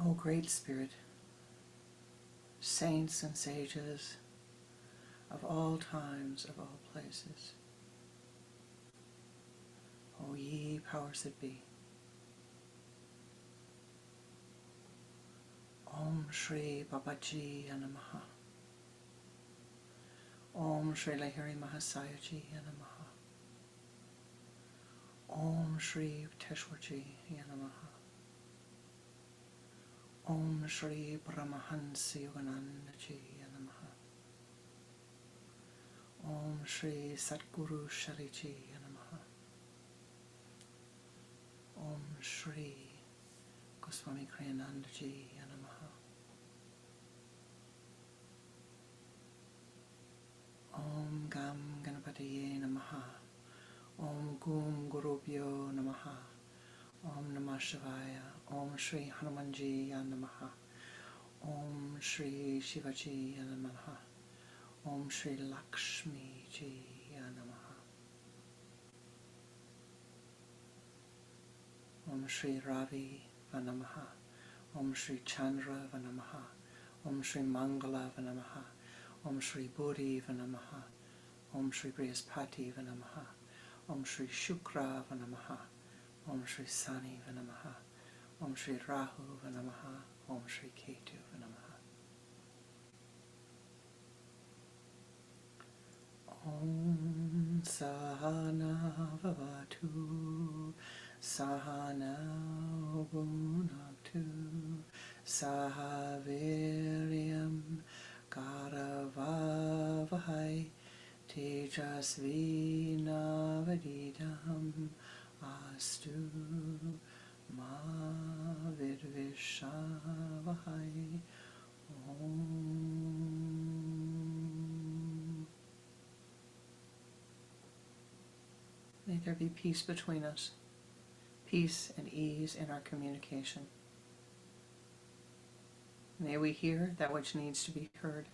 O Great Spirit, saints and sages of all times, of all places, O ye powers that be, Om Shri Babaji Namaha, Om Shri Lahiri Mahasayaji Namaha, Om Shri Teshwarji Namaha, Om Shri Paramahansa Yoganandaji Namaha, Om Shri Satguru Shariji Namaha, Om Shri Swami Pranananda Namaha, Om Gam Ganapataye Namaha, Om Gum Gurubhyo Namaha, Om Namah Shivaya, Om Shri Hanumanji Namaha, Om Shri Shivaji Namaha, Om Shri Lakshmi Ji Namaha, Om Shri Ravi Vanamaha, Om Shri Chandra Vanamaha, Om Shri Mangala Vanamaha, Om Shri Bodhi Vanamaha, Om Shri Brihaspati Vanamaha, Om Shri Shukra Vanamaha, Om Shri Sani Vanamaha, Om Shri Rahu Vanamaha, Om Shri Ketu Vanamaha. Om Sahana Vavatu, Sahana Bhunaktu, Sahaviryam Karavavahai, Tejasvi Navadidam Astu Ma Vidvishavahai. Om. May there be peace between us, peace and ease in our communication. May we hear that which needs to be heard.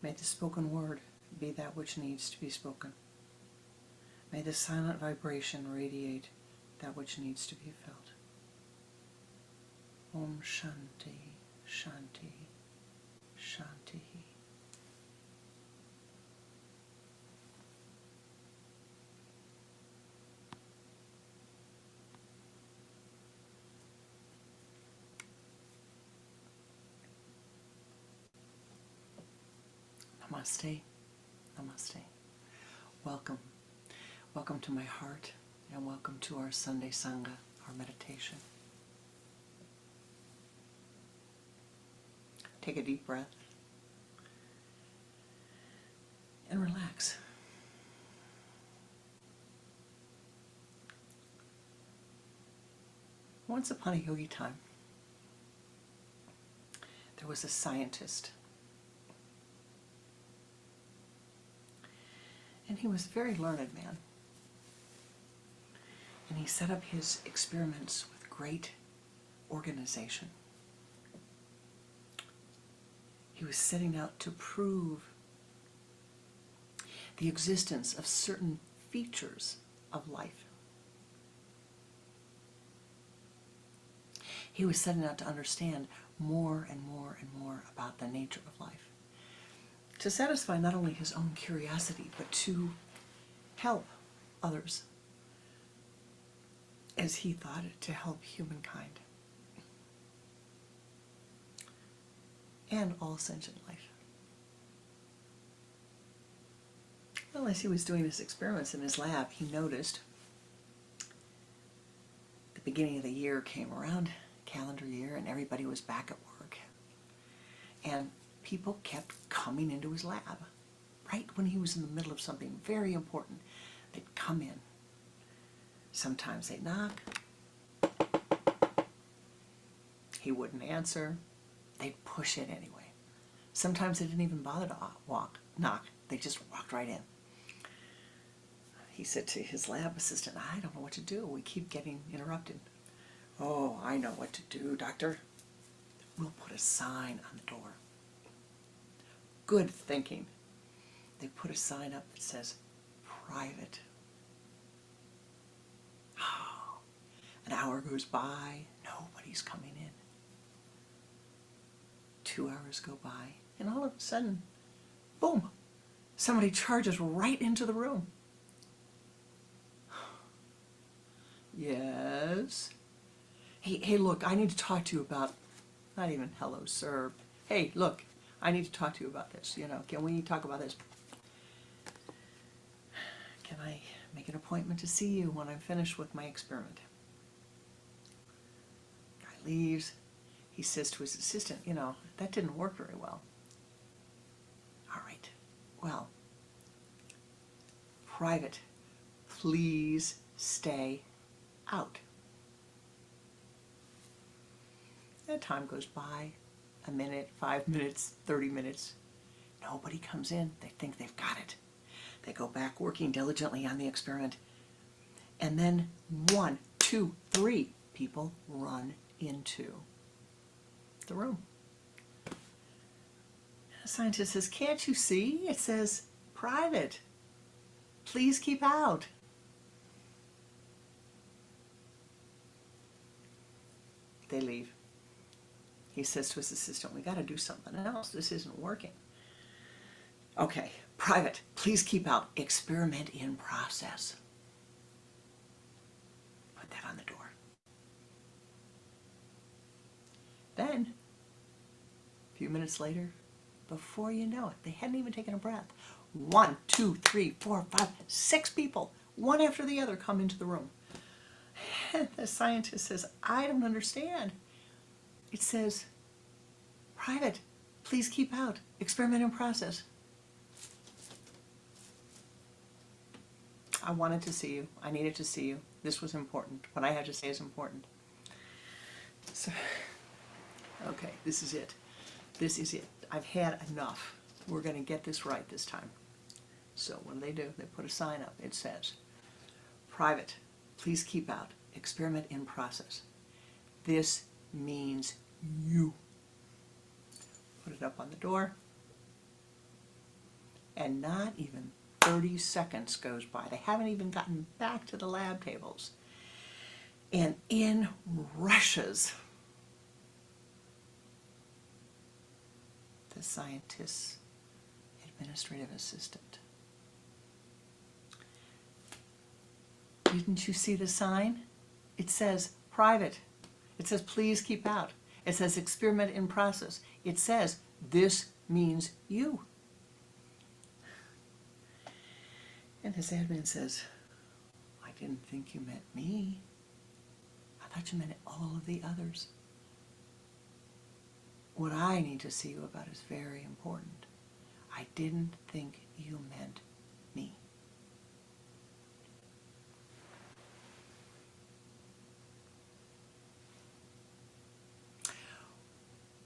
May the spoken word be that which needs to be spoken. May the silent vibration radiate that which needs to be felt. Om Shanti, Shanti, Shanti. Namaste, Namaste. Welcome. Welcome to my heart, and welcome to our Sunday Sangha, our meditation. Take a deep breath and relax. Once upon a yogi time, there was a scientist. And he was a very learned man. And he set up his experiments with great organization. He was setting out to prove the existence of certain features of life. He was setting out to understand more and more and more about the nature of life, to satisfy not only his own curiosity, but to help others, as he thought it, to help humankind and all sentient life. Well, as he was doing his experiments in his lab, he noticed the beginning of the year came around, calendar year, and everybody was back at work. And people kept coming into his lab. Right when he was in the middle of something very important, they'd come in. Sometimes they'd knock. He wouldn't answer. They'd push it anyway. Sometimes they didn't even bother to knock. They just walked right in. He said to his lab assistant, I don't know what to do. We keep getting interrupted. Oh, I know what to do, doctor. We'll put a sign on the door. Good thinking. They put a sign up that says, private. Oh, an hour goes by, nobody's coming in. 2 hours go by, and all of a sudden, boom, somebody charges right into the room. Yes? Hey, look, I need to talk to you about, not even hello, sir. Hey, look, I need to talk to you about this. Can we talk about this? Can I make an appointment to see you when I'm finished with my experiment? Guy leaves. He says to his assistant, that didn't work very well. All right, well, private, please stay out. And time goes by, a minute, 5 minutes, 30 minutes. Nobody comes in. They think they've got it. They go back working diligently on the experiment. And then 1, 2, 3 people run into the room. The scientist says, can't you see? It says, private. Please keep out. They leave. He says to his assistant, we got to do something else. This isn't working. Okay, private, please keep out. Experiment in process. Put that on the door. Then, a few minutes later, before you know it, they hadn't even taken a breath. 1, 2, 3, 4, 5, 6 people, one after the other, come into the room. And the scientist says, I don't understand. It says, private, please keep out. Experiment in process. I wanted to see you. I needed to see you. This was important. What I had to say is important. So, okay, this is it. This is it. I've had enough. We're going to get this right this time. So what do? They put a sign up. It says, private, please keep out. Experiment in process. This means you. Put it up on the door. And not even 30 seconds goes by. They haven't even gotten back to the lab tables. And in rushes the scientist's administrative assistant. Didn't you see the sign? It says private. It says please keep out. It says experiment in process. It says this means you. And his admin says, I didn't think you meant me. I thought you meant all of the others. What I need to see you about is very important. I didn't think you meant me.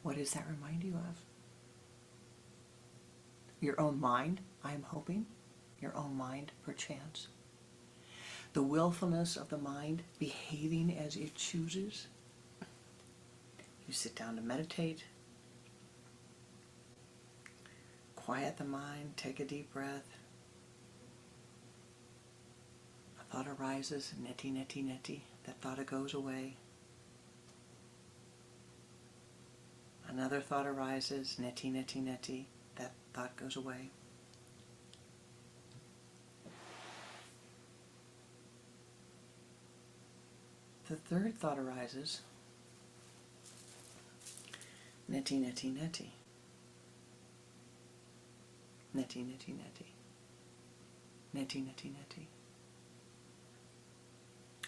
What does that remind you of? Your own mind, I am hoping. Your own mind, perchance. The willfulness of the mind behaving as it chooses. You sit down to meditate. Quiet the mind, take a deep breath. A thought arises, neti, neti, neti. That thought goes away. Another thought arises, neti, neti, neti. That thought goes away. The third thought arises, neti, neti, neti. Neti, neti, neti. Neti, neti, neti.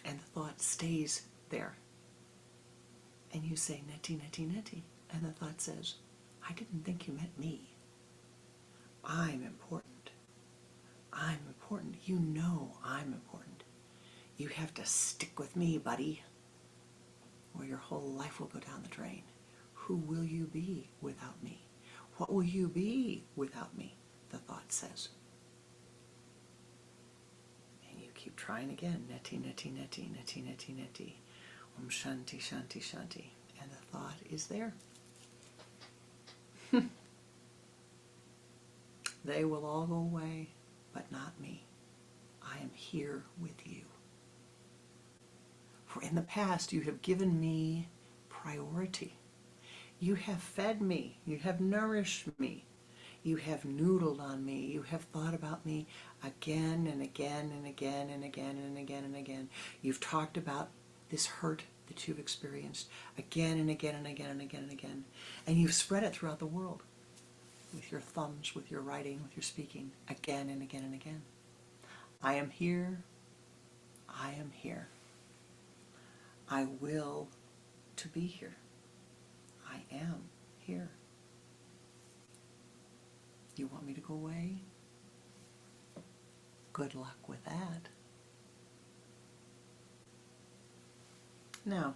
And the thought stays there. And you say, neti, neti, neti. And the thought says, I didn't think you meant me. I'm important. I'm important. You know I'm important. You have to stick with me, buddy, or your whole life will go down the drain. Who will you be without me? What will you be without me? The thought says. And you keep trying again. Neti, neti, neti, neti, neti, neti. Om shanti, shanti, shanti. And the thought is there. They will all go away, but not me. I am here with you. For in the past you have given me priority. You have fed me. You have nourished me. You have noodled on me. You have thought about me again and again and again and again and again and again. You've talked about this hurt that you've experienced again and again and again and again and again. And you've spread it throughout the world with your thumbs, with your writing, with your speaking, again and again and again. I am here. I am here. I will to be here. I am here. You want me to go away? Good luck with that. Now,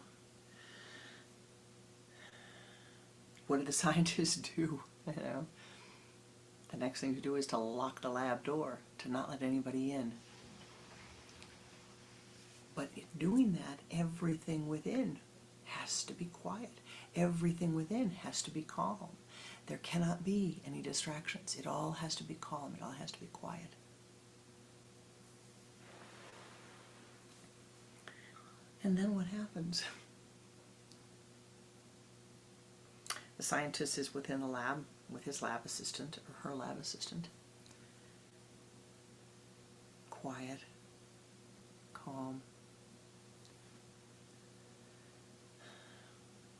what do the scientists do? The next thing to do is to lock the lab door, to not let anybody in. But in doing that, everything within has to be quiet. Everything within has to be calm. There cannot be any distractions. It all has to be calm. It all has to be quiet. And then what happens? The scientist is within the lab with his lab assistant or her lab assistant. Quiet, calm.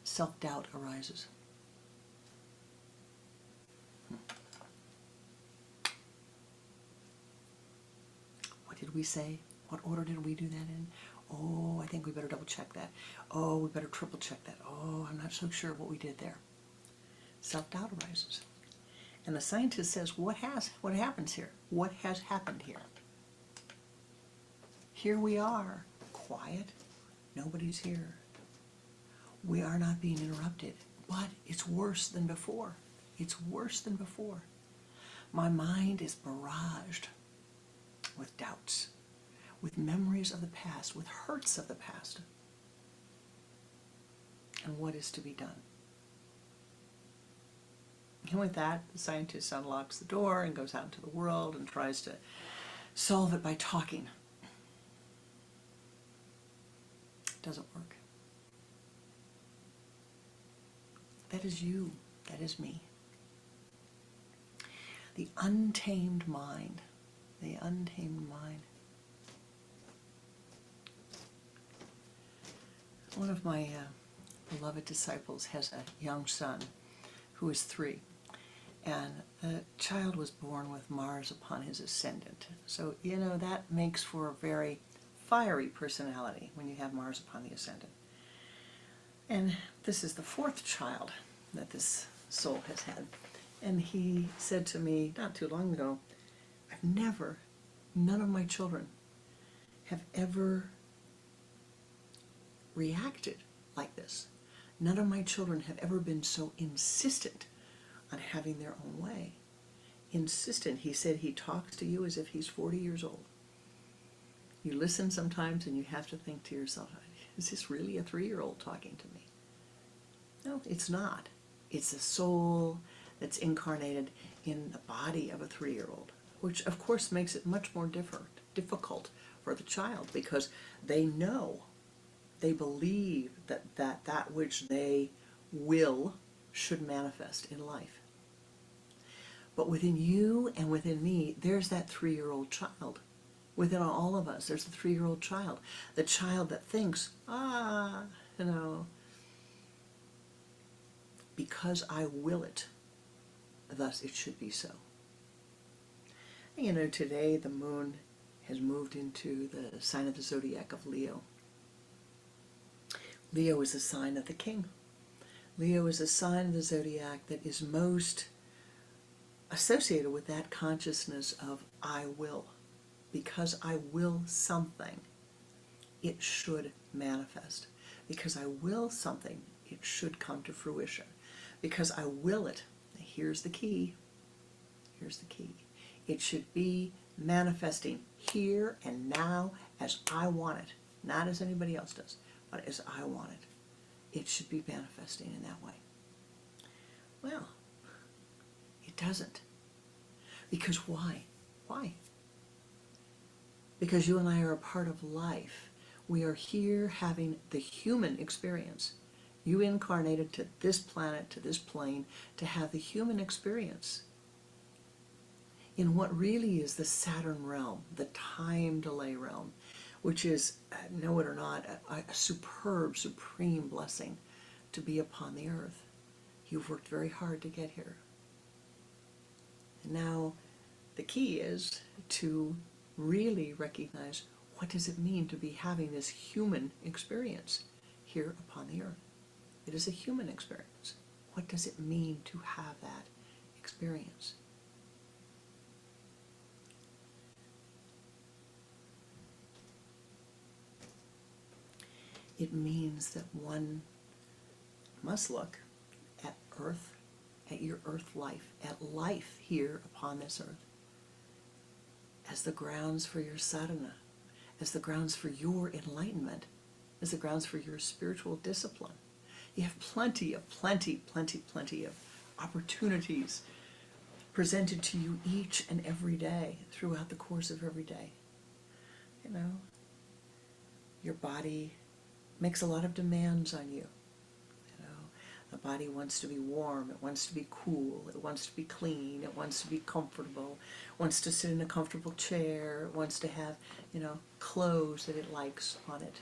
Self-doubt arises. What did we say? What order did we do that in? Oh, I think we better double check that. Oh, we better triple check that. Oh, I'm not so sure what we did there. Self-doubt arises. And the scientist says, what happens here? What has happened here? Here we are, quiet. Nobody's here. We are not being interrupted, but it's worse than before. It's worse than before. My mind is barraged with doubts, with memories of the past, with hurts of the past. And what is to be done? And with that, the scientist unlocks the door and goes out into the world and tries to solve it by talking. It doesn't work. That is you. That is me. The untamed mind. The untamed mind. One of my beloved disciples has a young son who is 3. And the child was born with Mars upon his ascendant. So, that makes for a very fiery personality when you have Mars upon the ascendant. And this is the 4th child that this soul has had. And he said to me not too long ago, none of my children have ever reacted like this. None of my children have ever been so insistent on having their own way. Insistent. He said he talks to you as if he's 40 years old. You listen sometimes and you have to think to yourself, is this really a 3-year-old talking to me? No, it's not. It's a soul that's incarnated in the body of a 3-year-old, which of course makes it much more difficult for the child, because they know, they believe that which they will should manifest in life. But within you and within me, there's that 3-year-old child. Within all of us, there's a 3-year-old child. The child that thinks, because I will it, thus it should be so. And today the moon has moved into the sign of the zodiac of Leo. Leo is a sign of the king. Leo is a sign of the zodiac that is most associated with that consciousness of I will. Because I will something, it should manifest. Because I will something, it should come to fruition. Because I will it, here's the key. Here's the key. It should be manifesting here and now as I want it. Not as anybody else does, but as I want it. It should be manifesting in that way. Well, it doesn't. Because why? Why? Because you and I are a part of life. We are here having the human experience. You incarnated to this planet, to this plane, to have the human experience in what really is the Saturn realm, the time delay realm, which is, know it or not, a superb, supreme blessing to be upon the earth. You've worked very hard to get here. And now the key is to really recognize, what does it mean to be having this human experience here upon the earth? It is a human experience. What does it mean to have that experience? It means that one must look at earth, at your earth life, at life here upon this earth, as the grounds for your sadhana, as the grounds for your enlightenment, as the grounds for your spiritual discipline. You have plenty of opportunities presented to you each and every day, throughout the course of every day. You know, your body makes a lot of demands on you. You know, the body wants to be warm, it wants to be cool, it wants to be clean, it wants to be comfortable, it wants to sit in a comfortable chair, it wants to have, you know, clothes that it likes on it.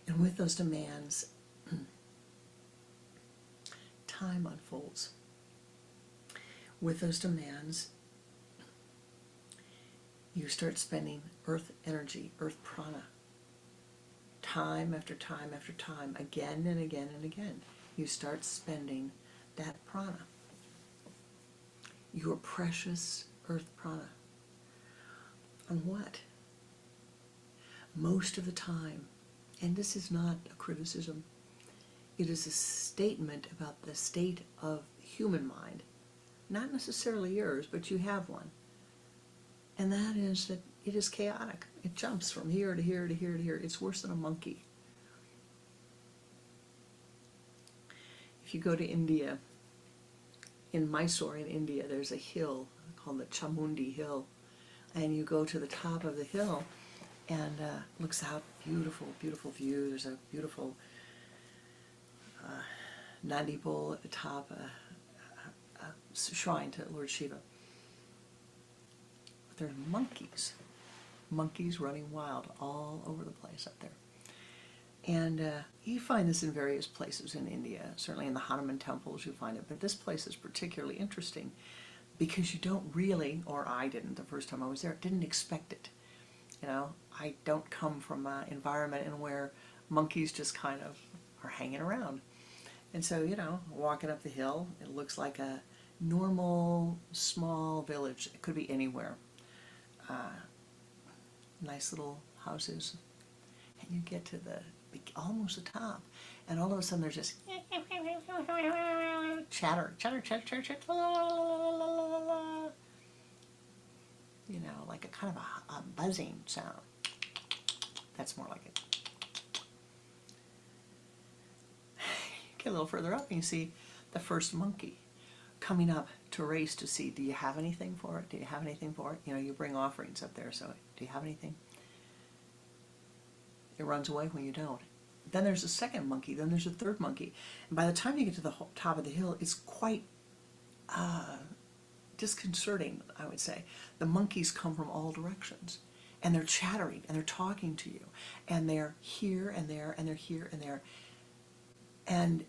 And with those demands, time unfolds. With those demands, you start spending earth energy, earth prana, time after time after time, again and again and again. You start spending that prana, your precious earth prana. On what? Most of the time, and this is not a criticism, it is a statement about the state of the human mind, not necessarily yours, but you have one. And that is that it is chaotic. It jumps from here to here to here to here. It's worse than a monkey. If you go to India, in Mysore in India, there's a hill called the Chamundi Hill. And you go to the top of the hill and looks out, beautiful, beautiful view. There's a beautiful Nandi bowl at the top, a shrine to Lord Shiva. But there's monkeys running wild all over the place up there. And you find this in various places in India, certainly in the Hanuman temples you find it, but this place is particularly interesting because you don't really, or I didn't the first time I was there, didn't expect it. You know, I don't come from an environment in where monkeys just kind of are hanging around. And so, you know, walking up the hill, it looks like a normal, small village. It could be anywhere. Nice little houses. And you get to almost the top, and all of a sudden there's just chatter, chatter, chatter, chatter, chatter, you know, like a kind of a buzzing sound. That's more like it. Get a little further up and you see the first monkey coming up to race to see, do you have anything for it? Do you have anything for it? You know, you bring offerings up there, so do you have anything? It runs away when you don't. Then there's a second monkey, then there's a third monkey. And by the time you get to the top of the hill, it's quite disconcerting, I would say. The monkeys come from all directions, and they're chattering, and they're talking to you, and they're here and there, and they're here and there. And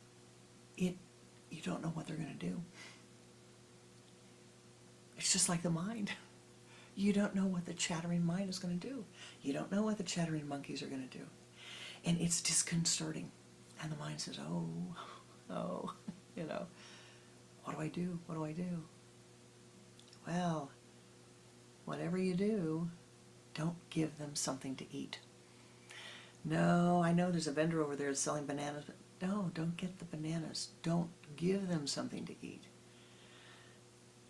you don't know what they're going to do. It's just like the mind. You don't know what the chattering mind is going to do. You don't know what the chattering monkeys are going to do. And it's disconcerting. And the mind says, oh, you know, what do I do? What do I do? Well, whatever you do, don't give them something to eat. No, I know there's a vendor over there selling bananas, but no, don't get the bananas. Don't give them something to eat.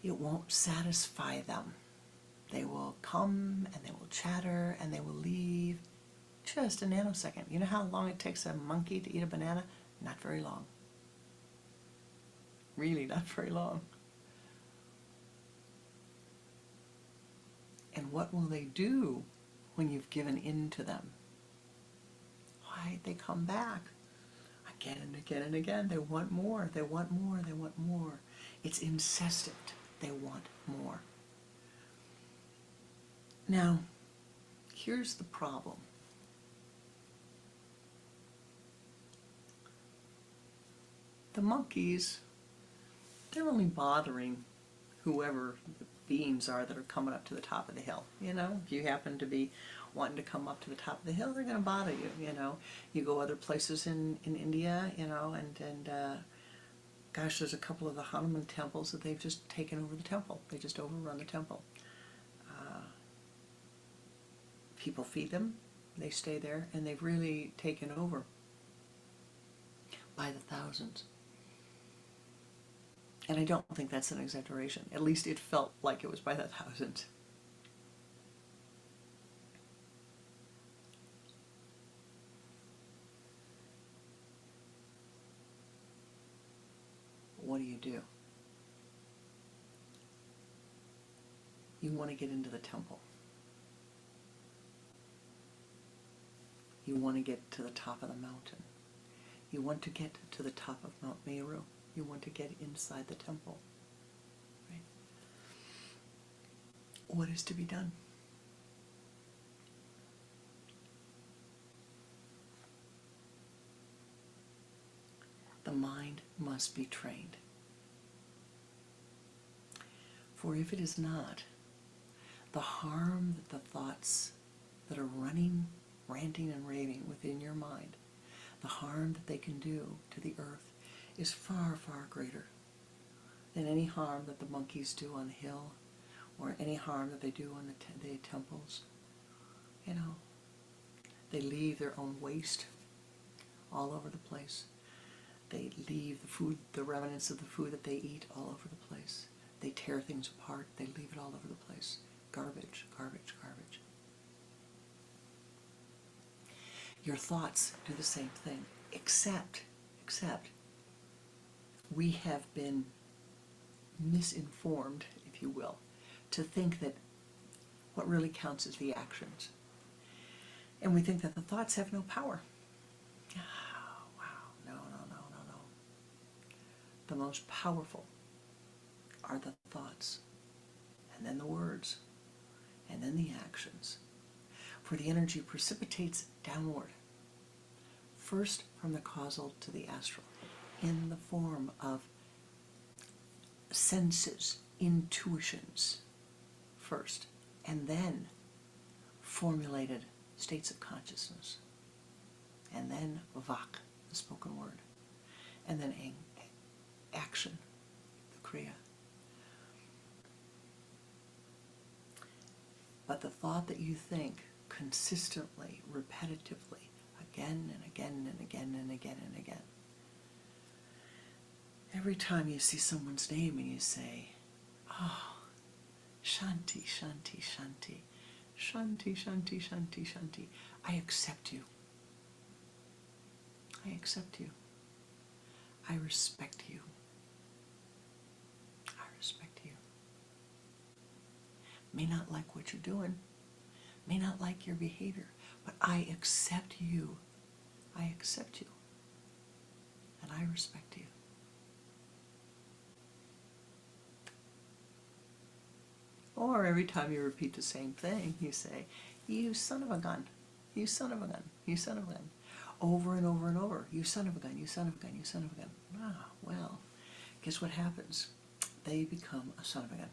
It won't satisfy them. They will come and they will chatter and they will leave just a nanosecond. You know how long it takes a monkey to eat a banana? Not very long. Really not very long. And what will they do when you've given in to them? Why, they come back again and again and again. They want more, they want more, they want more. It's incessant. They want more. Now, here's the problem. The monkeys, they're only bothering whoever the beings are that are coming up to the top of the hill. You know, if you happen to be wanting to come up to the top of the hill, they're going to bother you. You know, you go other places in India, you know, and gosh, there's a couple of the Hanuman temples that they've just taken over the temple. They just overrun the temple. People feed them, they stay there, and they've really taken over by the thousands. And I don't think that's an exaggeration. At least it felt like it was by the thousands. What do? You want to get into the temple. You want to get to the top of the mountain. You want to get to the top of Mount Meru. You want to get inside the temple. Right? What is to be done? The mind must be trained. For if it is not, the harm that the thoughts that are running, ranting and raving within your mind, the harm that they can do to the earth is far, far greater than any harm that the monkeys do on the hill or any harm that they do on the temples. You know, they leave their own waste all over the place. They leave the food, the remnants of the food that they eat all over the place. They tear things apart. They leave it all over the place. Garbage, garbage, garbage. Your thoughts do the same thing, except we have been misinformed, if you will, to think that what really counts is the actions. And we think that the thoughts have no power. Oh, wow, no. The most powerful are the thoughts, and then the words, and then the actions. For the energy precipitates downward, first from the causal to the astral, in the form of senses, intuitions first, and then formulated states of consciousness, and then vak, the spoken word, and then action, the kriya. But the thought that you think consistently, repetitively, again and again and again and again and again, every time you see someone's name and you say, oh, shanti, shanti, shanti, shanti, shanti, shanti, shanti, I accept you. I accept you. I respect you. I respect you. May not like what you're doing, may not like your behavior, but I accept you. I accept you. And I respect you. Or every time you repeat the same thing, you say, you son of a gun, you son of a gun, you son of a gun. Over and over and over, you son of a gun, you son of a gun, you son of a gun. Ah, well, guess what happens? They become a son of a gun.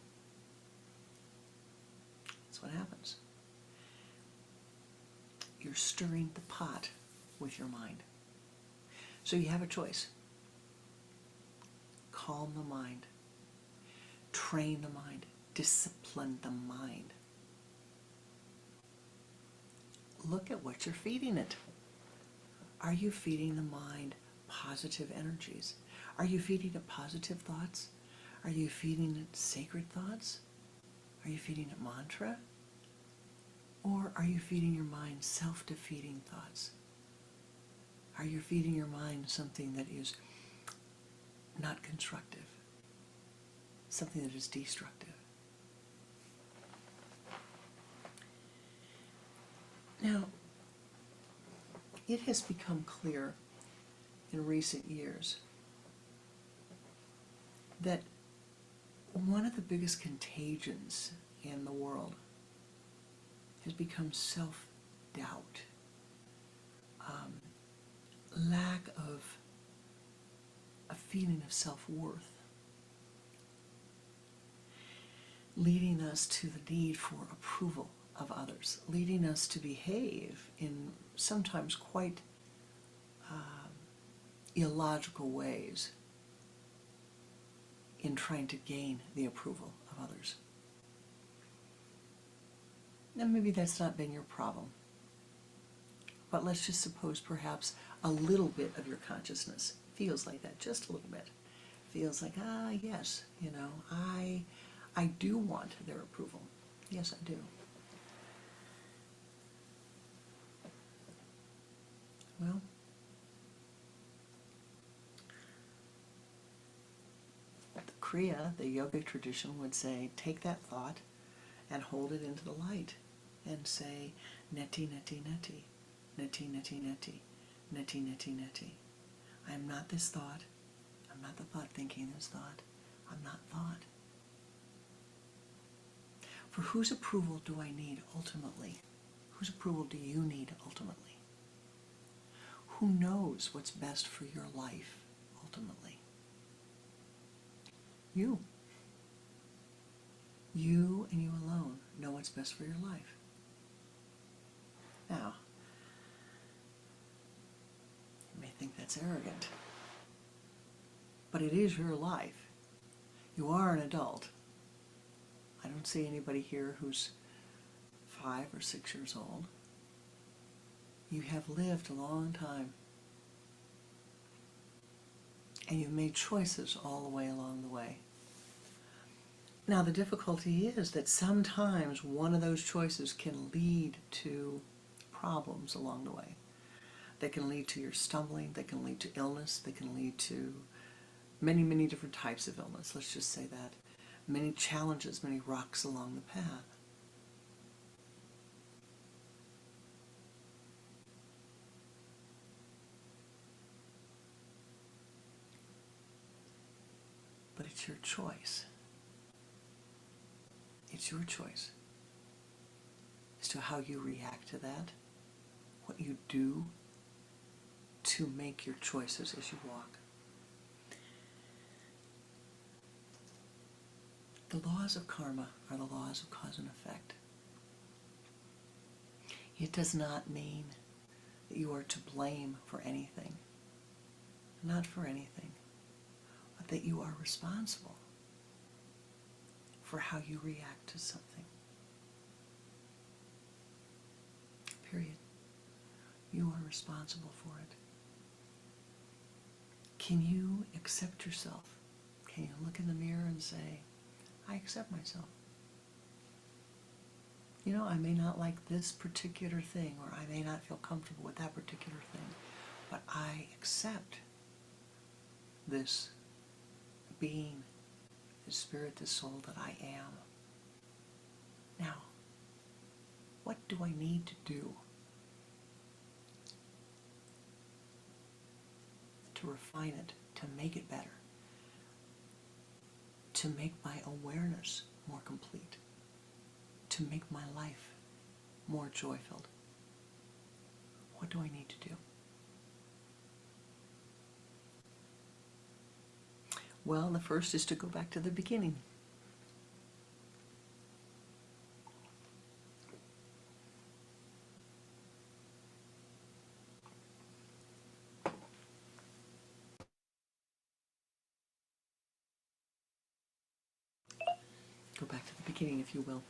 That's what happens. You're stirring the pot with your mind. So you have a choice. Calm the mind. Train the mind. Discipline the mind. Look at what you're feeding it. Are you feeding the mind positive energies? Are you feeding it positive thoughts? Are you feeding it sacred thoughts? Are you feeding it mantra? Or are you feeding your mind self-defeating thoughts? Are you feeding your mind something that is not constructive? Something that is destructive? Now, it has become clear in recent years that one of the biggest contagions in the world has become self-doubt, lack of a feeling of self-worth, leading us to the need for approval of others, leading us to behave in sometimes quite illogical ways in trying to gain the approval of others. Now, maybe that's not been your problem, but let's just suppose perhaps a little bit of your consciousness feels like that, just a little bit. Feels like, yes, I do want their approval. Yes, I do. Well, the Kriya, the yogic tradition, would say, take that thought and hold it into the light and say, neti, neti, neti, neti, neti, neti, neti, neti, neti. I am not this thought. I'm not the thought thinking this thought. I'm not thought. For whose approval do I need ultimately? Whose approval do you need ultimately? Who knows what's best for your life ultimately? You. You and you alone know what's best for your life. Now, you may think that's arrogant, but it is your life. You are an adult. I don't see anybody here who's 5 or 6 years old. You have lived a long time, and you've made choices all the way along the way. Now, the difficulty is that sometimes one of those choices can lead to problems along the way. They can lead to your stumbling, they can lead to illness, they can lead to many, many different types of illness, let's just say that. Many challenges, many rocks along the path. But it's your choice. It's your choice as to how you react to that, what you do to make your choices as you walk. The laws of karma are the laws of cause and effect. It does not mean that you are to blame for anything, not for anything, but that you are responsible for how you react to something. Period. You are responsible for it. Can you accept yourself? Can you look in the mirror and say, I accept myself? I may not like this particular thing, or I may not feel comfortable with that particular thing, but I accept this being, this spirit, this soul that I am. Now, what do I need to do to refine it, to make it better, to make my awareness more complete, to make my life more joy-filled? What do I need to do? Well, the first is to go back to the beginning. Go back to the beginning, if you will.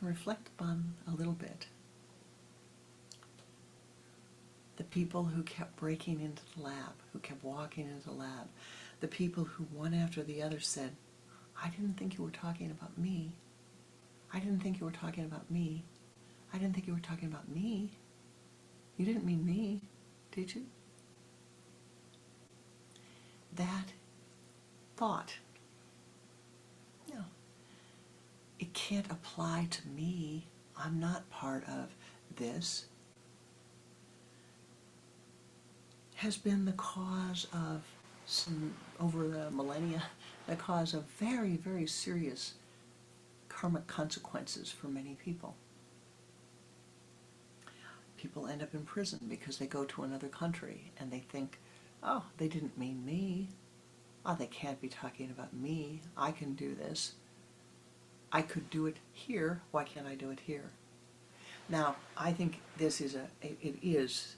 And reflect upon a little bit the people who kept breaking into the lab, who kept walking into the lab, the people who one after the other said, I didn't think you were talking about me. I didn't think you were talking about me. I didn't think you were talking about me. You didn't mean me, did you? That thought, it can't apply to me. I'm not part of this, has been the cause of some, over the millennia, the cause of very, very serious karmic consequences for many people. People end up in prison because they go to another country and they think, oh, they didn't mean me. Oh, they can't be talking about me. I can do this. I could do it here. Why can't I do it here? Now, I think this is it is,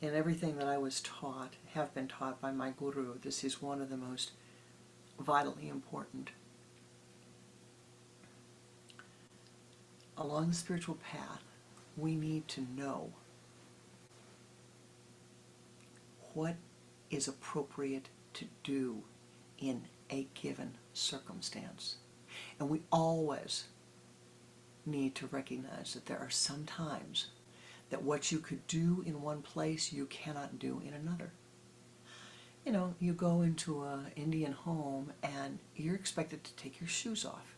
in everything that I was taught, have been taught by my guru, this is one of the most vitally important. Along the spiritual path, we need to know what is appropriate to do in a given circumstance. And we always need to recognize that there are some times that what you could do in one place you cannot do in another. You know, you go into an Indian home and you're expected to take your shoes off.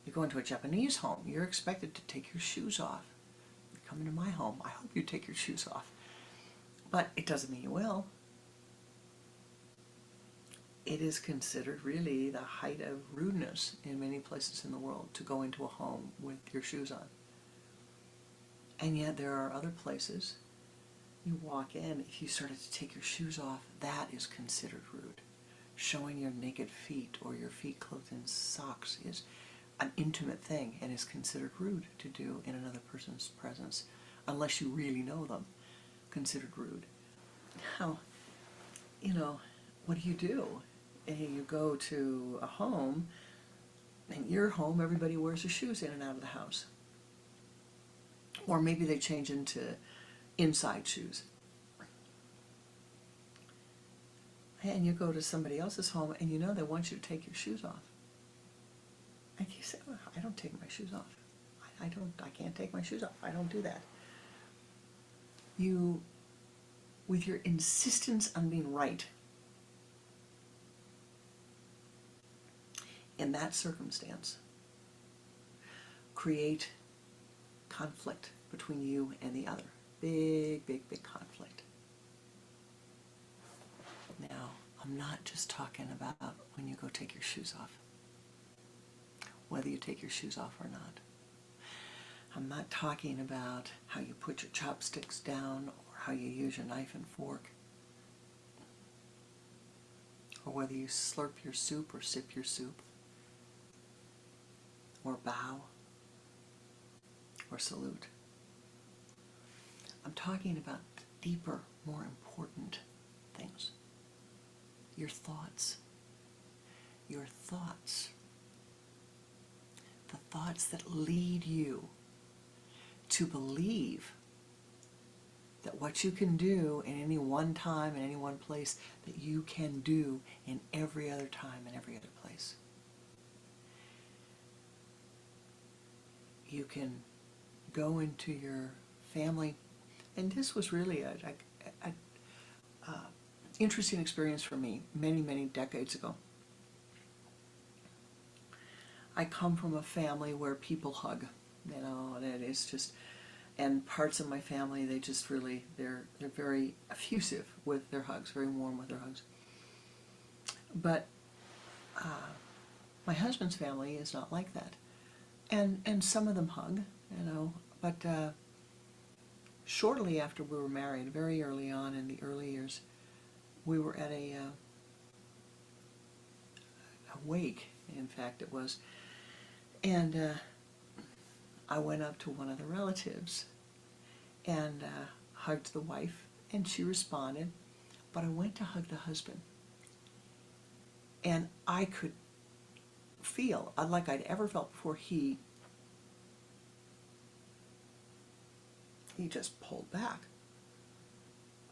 You go into a Japanese home, you're expected to take your shoes off. You come into my home, I hope you take your shoes off. But it doesn't mean you will. It is considered really the height of rudeness in many places in the world to go into a home with your shoes on. And yet there are other places, you walk in, if you started to take your shoes off, that is considered rude. Showing your naked feet or your feet clothed in socks is an intimate thing and is considered rude to do in another person's presence, unless you really know them, considered rude. Now, you know, what do? You go to a home, in your home everybody wears their shoes in and out of the house. Or maybe they change into inside shoes. And you go to somebody else's home and you know they want you to take your shoes off. And you say, well, I don't take my shoes off. I can't take my shoes off. I don't do that. You, with your insistence on being right, in that circumstance, create conflict between you and the other. Big, big, big conflict. Now, I'm not just talking about when you go take your shoes off, whether you take your shoes off or not. I'm not talking about how you put your chopsticks down or how you use your knife and fork, or whether you slurp your soup or sip your soup, or bow, or salute. I'm talking about deeper, more important things. Your thoughts. Your thoughts. The thoughts that lead you to believe that what you can do in any one time, in any one place, that you can do in every other time, in every other place. You can go into your family, and this was really a interesting experience for me many, many decades ago. I come from a family where people hug, you know, and it is just, and parts of my family, they just really, they're very effusive with their hugs, very warm with their hugs. But my husband's family is not like that. And some of them hug, you know, but shortly after we were married, very early on in the early years, we were at a wake, in fact it was, and I went up to one of the relatives and hugged the wife, and she responded, but I went to hug the husband, and I could feel, unlike I'd ever felt before, he just pulled back.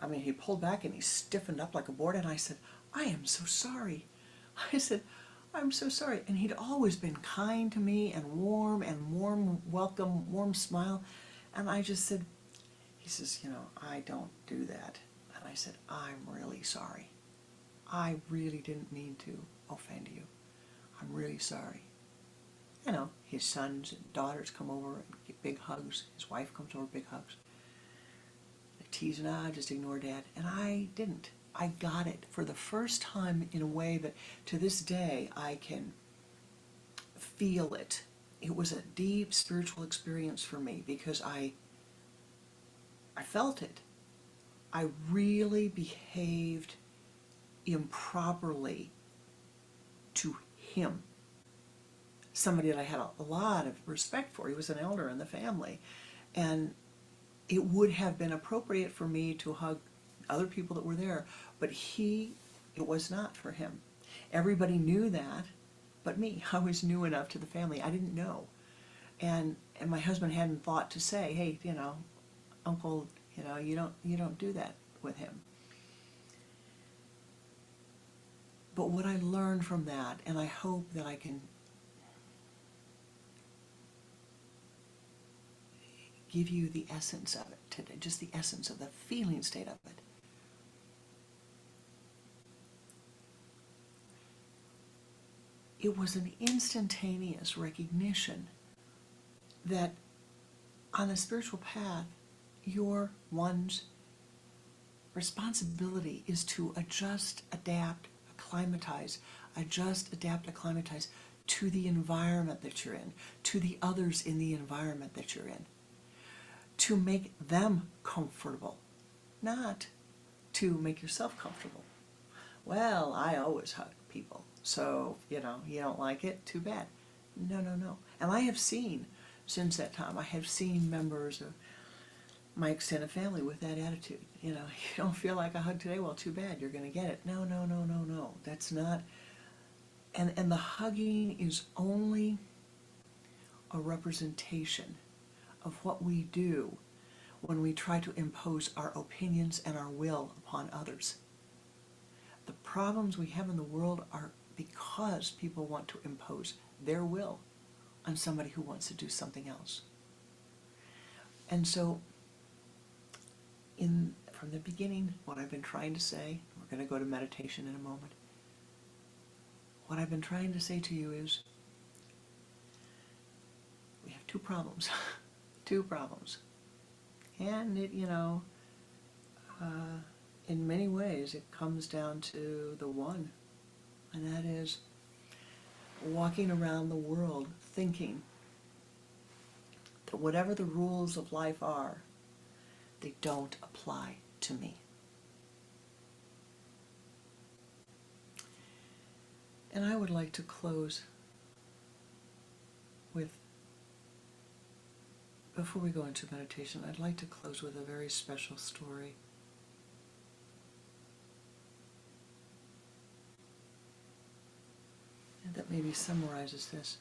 I mean, he pulled back and he stiffened up like a board, and I said, I am so sorry. I said, I'm so sorry. And he'd always been kind to me and warm welcome, warm smile. And I just said, he says, you know, I don't do that. And I said, I'm really sorry. I really didn't mean to offend you. I'm really sorry. his sons and daughters come over and get big hugs. His wife comes over, big hugs. They tease and I just ignore Dad. And I didn't. I got it for the first time in a way that to this day I can feel it. It was a deep spiritual experience for me because I felt it. I really behaved improperly to him. Somebody that I had a lot of respect for. He was an elder in the family. And it would have been appropriate for me to hug other people that were there, but it was not for him. Everybody knew that, but me. I was new enough to the family. I didn't know. And my husband hadn't thought to say, hey, Uncle, you don't do that with him. But what I learned from that, and I hope that I can give you the essence of it today, just the essence of the feeling state of it. It was an instantaneous recognition that on the spiritual path, your one's responsibility is to adjust, adapt, acclimatize, to the environment that you're in, to the others in the environment that you're in, to make them comfortable, not to make yourself comfortable. Well, I always hug people, so, you don't like it, too bad. No. And I have seen, since that time, I have seen members of my extended family with that attitude. You don't feel like a hug today? Well, too bad, you're going to get it. No. That's not. And the hugging is only a representation of what we do when we try to impose our opinions and our will upon others. The problems we have in the world are because people want to impose their will on somebody who wants to do something else. And so, from the beginning, what I've been trying to say, we're going to go to meditation in a moment, what I've been trying to say to you is, we have two problems. Two problems. And it, in many ways, it comes down to the one, and that is walking around the world thinking that whatever the rules of life are, they don't apply to me. And I would like to close with, before we go into meditation, I'd like to close with a very special story. And that maybe summarizes this.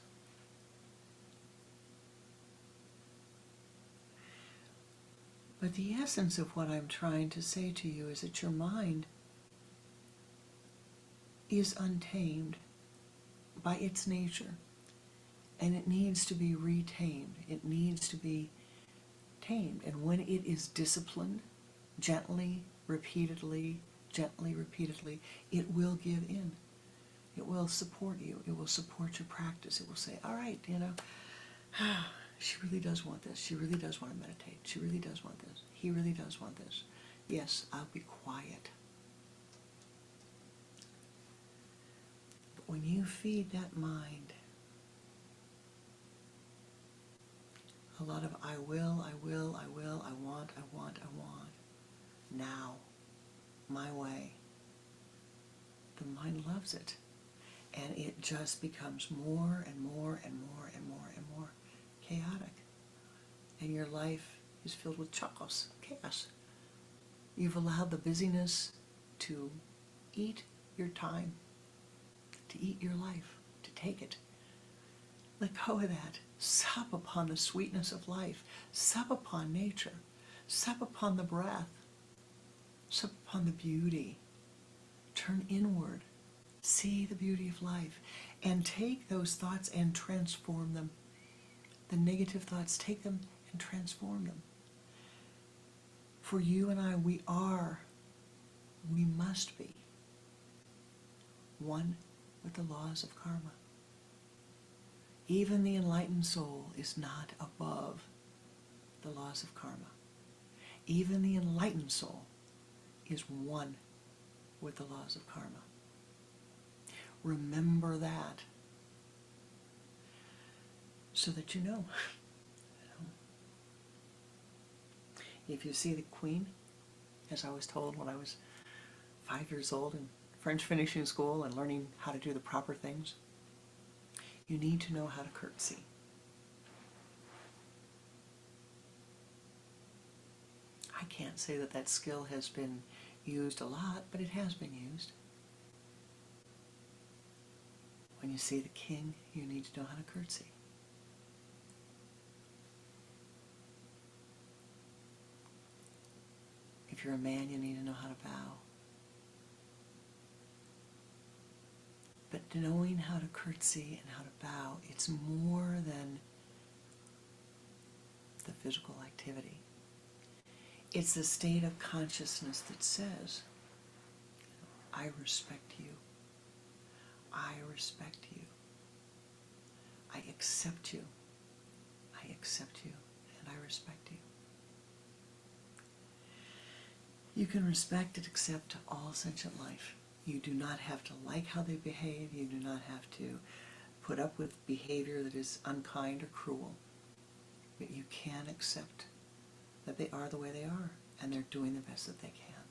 But the essence of what I'm trying to say to you is that your mind is untamed by its nature, and it needs to be retamed. It needs to be tamed. And when it is disciplined, gently, repeatedly, it will give in. It will support you. It will support your practice. It will say, all right, she really does want this. She really does want to meditate. She really does want this. He really does want this. Yes, I'll be quiet. But when you feed that mind a lot of I will, I want, now, my way, the mind loves it. And it just becomes more and more chaotic. And your life is filled with chaos. You've allowed the busyness to eat your time, to eat your life, to take it. Let go of that. Sup upon the sweetness of life. Sup upon nature. Sup upon the breath. Sup upon the beauty. Turn inward. See the beauty of life. And take those thoughts and transform them. The negative thoughts, take them and transform them. For you and I, we must be one with the laws of karma. Even the enlightened soul is not above the laws of karma. Even the enlightened soul is one with the laws of karma. Remember that so that you know. If you see the Queen, as I was told when I was 5 years old in French finishing school and learning how to do the proper things, you need to know how to curtsy. I can't say that that skill has been used a lot, but it has been used. When you see the king, you need to know how to curtsy. If you're a man, you need to know how to bow. But knowing how to curtsy and how to bow, it's more than the physical activity. It's the state of consciousness that says, I respect you. I respect you. I accept you. I accept you, and I respect you. You can respect and accept all sentient life. You do not have to like how they behave. You do not have to put up with behavior that is unkind or cruel. But you can accept that they are the way they are, and they're doing the best that they can.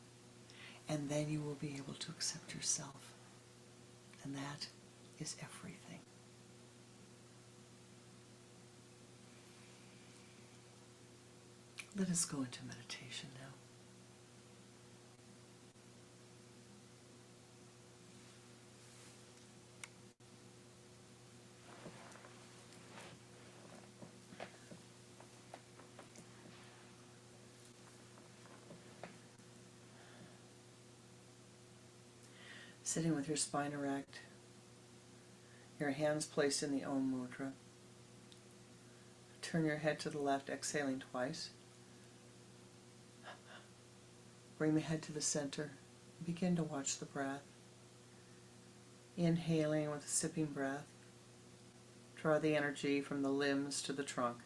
And then you will be able to accept yourself. And that is everything. Let us go into meditation now. Sitting with your spine erect, your hands placed in the Om Mudra. Turn your head to the left, exhaling twice. Bring the head to the center. Begin to watch the breath. Inhaling with a sipping breath. Draw the energy from the limbs to the trunk.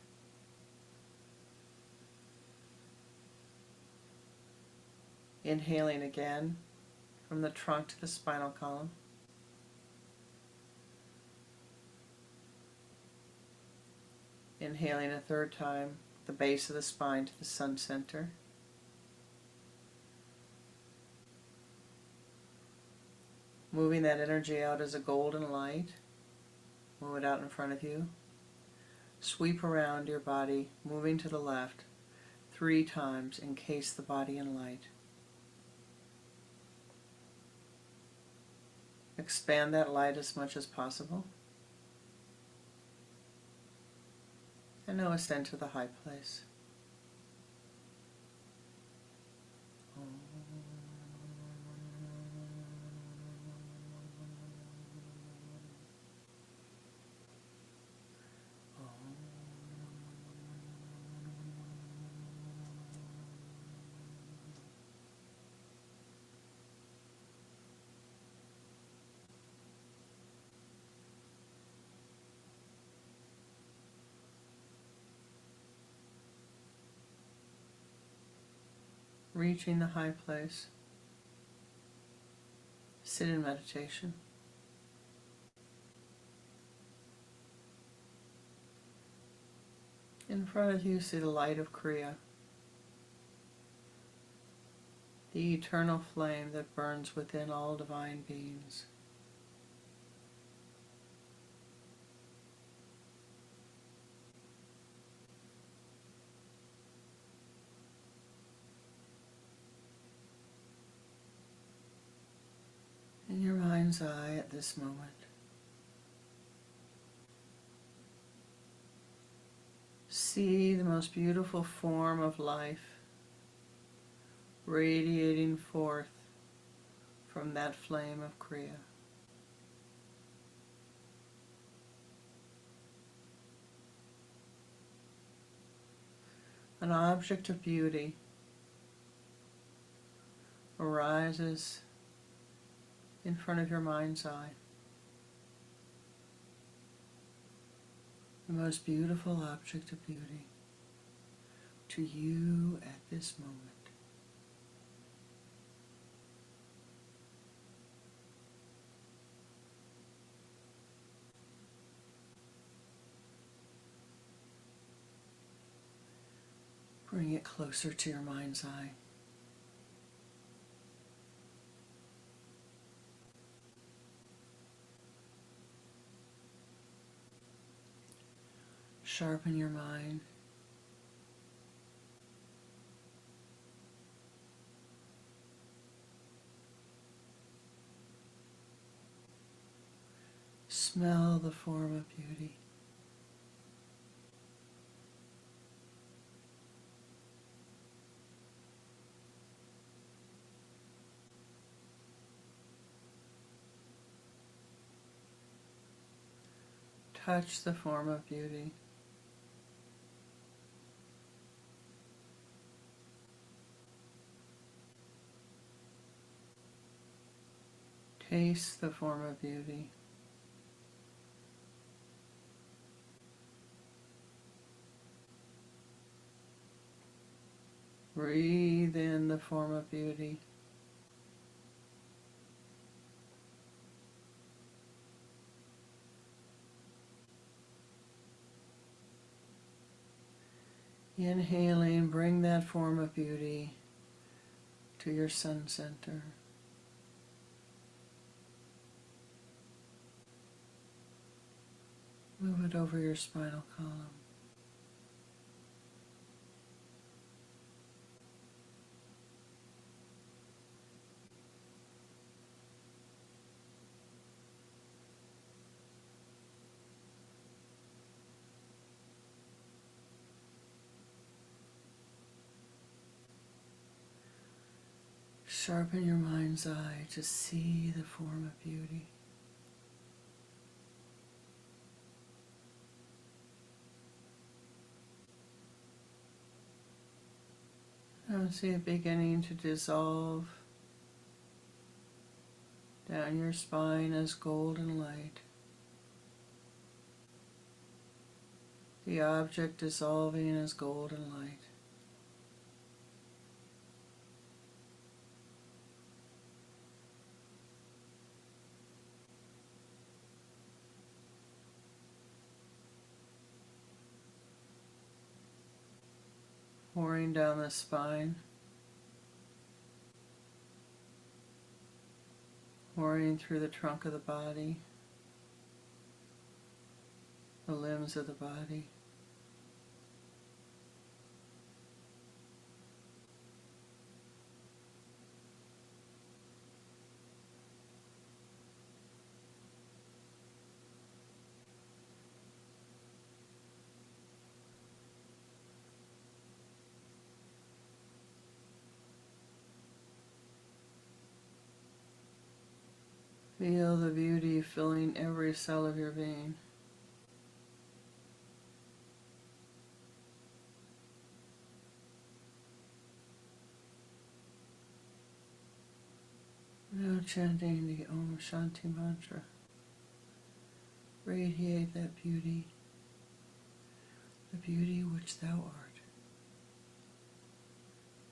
Inhaling again from the trunk to the spinal column. Inhaling a third time, the base of the spine to the sun center. Moving that energy out as a golden light. Move it out in front of you. Sweep around your body, moving to the left 3 times, encase the body in light. Expand that light as much as possible. And now ascend to the high place. Reaching the high place. Sit in meditation. In front of you, see the light of Kriya, the eternal flame that burns within all divine beings. In your mind's eye at this moment, see the most beautiful form of life radiating forth from that flame of Kriya. An object of beauty arises in front of your mind's eye. the most beautiful object of beauty to you at this moment. Bring it closer to your mind's eye. Sharpen your mind. Smell the form of beauty. Touch the form of beauty. Taste the form of beauty. Breathe in the form of beauty. Inhaling, bring that form of beauty to your sun center. Move it over your spinal column. Sharpen your mind's eye to see the form of beauty. Now see it beginning to dissolve down your spine as golden light. The object dissolving as golden light. Pouring down the spine, pouring through the trunk of the body, the limbs of the body. Feel the beauty filling every cell of your being. Now chanting the Om Shanti mantra. Radiate that beauty, the beauty which thou art.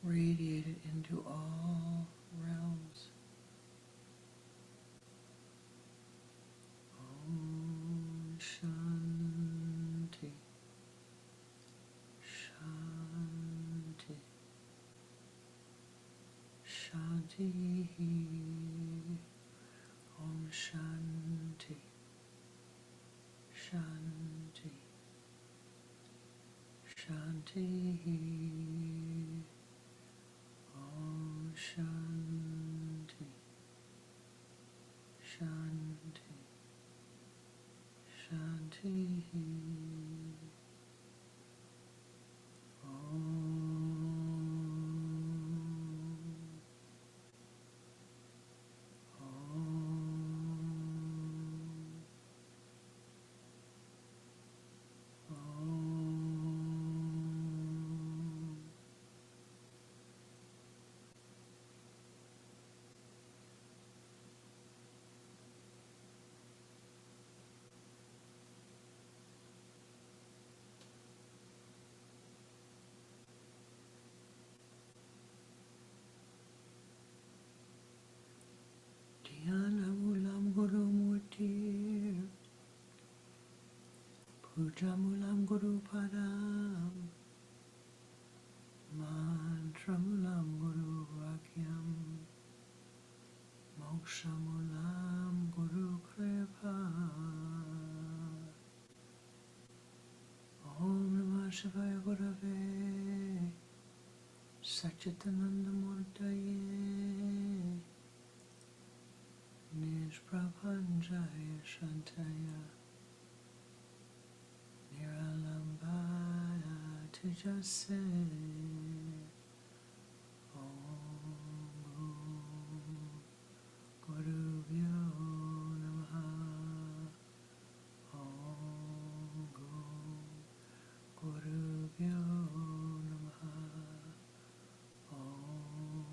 Radiate it into all realms. Om Shanti, Shanti, Shanti. Om Shanti, Shanti, Shanti. Om Shanti, Shanti, Shanti. Pujamulam Guru Padam, Mantramulam Guru Vakyam, Mokshamulam Guru Kripa. Om Namah Shivaya Gurave Satchitananda Murtaye Nishprabhanjaya Shantaya Niralambaya Tijase Om Gurubhyo Namaha Om Gurubhyo Namaha Om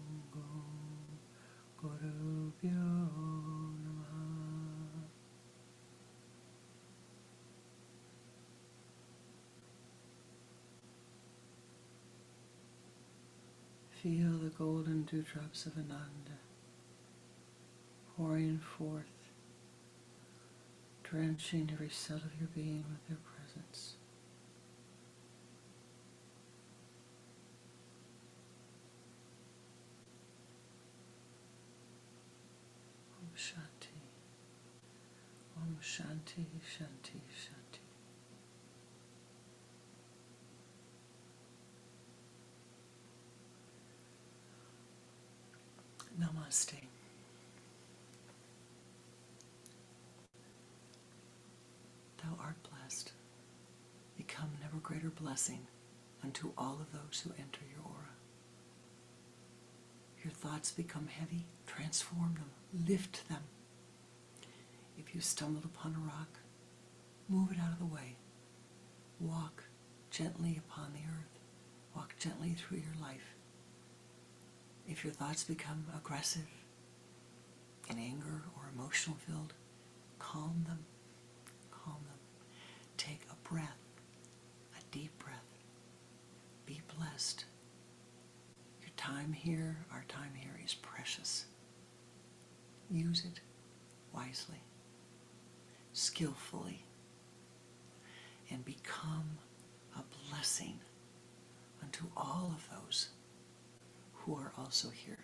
Gurubhyo Namaha. Feel the golden dewdrops of Ananda pouring forth, drenching every cell of your being with their presence. Om Shanti, Om Shanti, Shanti, Shanti. Namaste. Thou art blessed. Become an ever greater blessing unto all of those who enter your aura. Your thoughts become heavy, transform them, lift them. If you stumbled upon a rock, move it out of the way. Walk gently upon the earth. Walk gently through your life. If your thoughts become aggressive, in anger or emotional filled, calm them, calm them. Take a breath, a deep breath. Be blessed. Your time here, our time here is precious. Use it wisely, skillfully, and become a blessing unto all of those who are also here.